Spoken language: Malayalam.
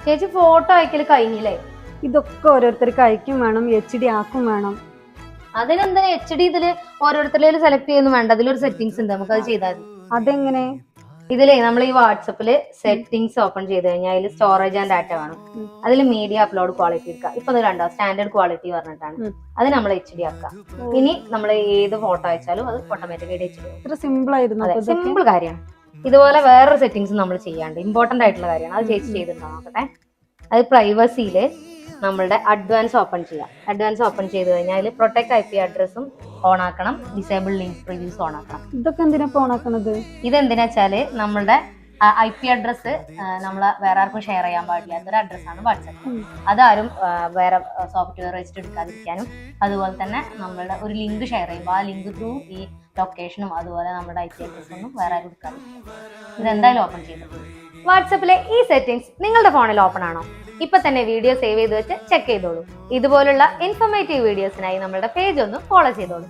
ചേച്ചി ഫോട്ടോ അയക്കല് കഴിഞ്ഞില്ലേ? ഇതൊക്കെ ഓരോരുത്തർക്ക് അയക്കും വേണം, HD ആക്കും വേണം. അതിനെന്താ HD ഇതില് ഓരോരുത്തരും സെലക്ട് ചെയ്യുന്നു വേണ്ട, അതിലൊരു സെറ്റിംഗ്സ് ഉണ്ട്, നമുക്ക് അത് ചെയ്താൽ മതി. അതെങ്ങനെ? ഇതിലേ നമ്മൾ ഈ വാട്സപ്പില് സെറ്റിംഗ്സ് ഓപ്പൺ ചെയ്ത് കഴിഞ്ഞാൽ അതിൽ സ്റ്റോറേജ് ആൻഡ് ഡാറ്റ വേണം. അതിൽ മീഡിയ അപ്ലോഡ് ക്വാളിറ്റി എടുക്കുക. ഇപ്പൊ ഇത് കണ്ടോ, സ്റ്റാൻഡേർഡ് ക്വാളിറ്റി പറഞ്ഞിട്ടാണ്. അത് നമ്മൾ HD ആക്കുക. ഇനി നമ്മൾ ഏത് ഫോട്ടോ അയച്ചാലും അത് ഓട്ടോമാറ്റിക്കായിട്ട് HD ആവും. ഇത്ര സിമ്പിൾ ആയിരുന്നു. സിമ്പിൾ കാര്യമാണ്. ഇതുപോലെ വേറൊരു സെറ്റിംഗ്സ് നമ്മൾ ചെയ്യാണ്ട്, ഇമ്പോർട്ടന്റ് ആയിട്ടുള്ള കാര്യമാണ്. അത് ചേച്ചി ചെയ്തിട്ടുണ്ടോ നോക്കട്ടെ. അത് പ്രൈവസിയില് നമ്മളുടെ അഡ്വാൻസ് ഓപ്പൺ ചെയ്യാം. അഡ്വാൻസ് ഓപ്പൺ ചെയ്ത് കഴിഞ്ഞാൽ അതിൽ പ്രൊട്ടക്ട് IP അഡ്രസ്സും ഓൺ ആക്കണം, ഡിസേബിൾ ലിങ്ക് പ്രിവ്യൂസ് ഓൺ ആക്കണം. ഇതൊക്കെ എന്തിനാ ഓൺ ആക്കണത്? ഇതെന്തിനാ വെച്ചാല് നമ്മളുടെ IP അഡ്രസ്സ് നമ്മൾ വേറെ ആർക്കും ഷെയർ ചെയ്യാൻ പാടില്ലാത്തൊരു അഡ്രസ്സാണ് വാട്സപ്പ്. അതാരും വേറെ സോഫ്റ്റ്വെയർ വെച്ചിട്ട് എടുക്കാതിരിക്കാനും, അതുപോലെ തന്നെ നമ്മളുടെ ഒരു ലിങ്ക് ഷെയർ ചെയ്യുമ്പോൾ ആ ലിങ്ക് ത്രൂ ഈ ലൊക്കേഷനും അതുപോലെ നമ്മുടെ IP അഡ്രസ്സൊന്നും വേറെ ആരും എടുക്കാതിരിക്കും. ഇതെന്തായാലും ഓപ്പൺ ചെയ്തിട്ടുണ്ട്. വാട്സപ്പിലെ ഈ സെറ്റിംഗ്സ് നിങ്ങളുടെ ഫോണിൽ ഓപ്പൺ ആണോ? ഇപ്പൊ തന്നെ വീഡിയോ സേവ് ചെയ്ത് വെച്ച് ചെക്ക് ചെയ്തോളൂ. ഇതുപോലുള്ള ഇൻഫോർമേറ്റീവ് വീഡിയോസിനായി നമ്മുടെ പേജ് ഒന്ന് ഫോളോ ചെയ്തോളൂ.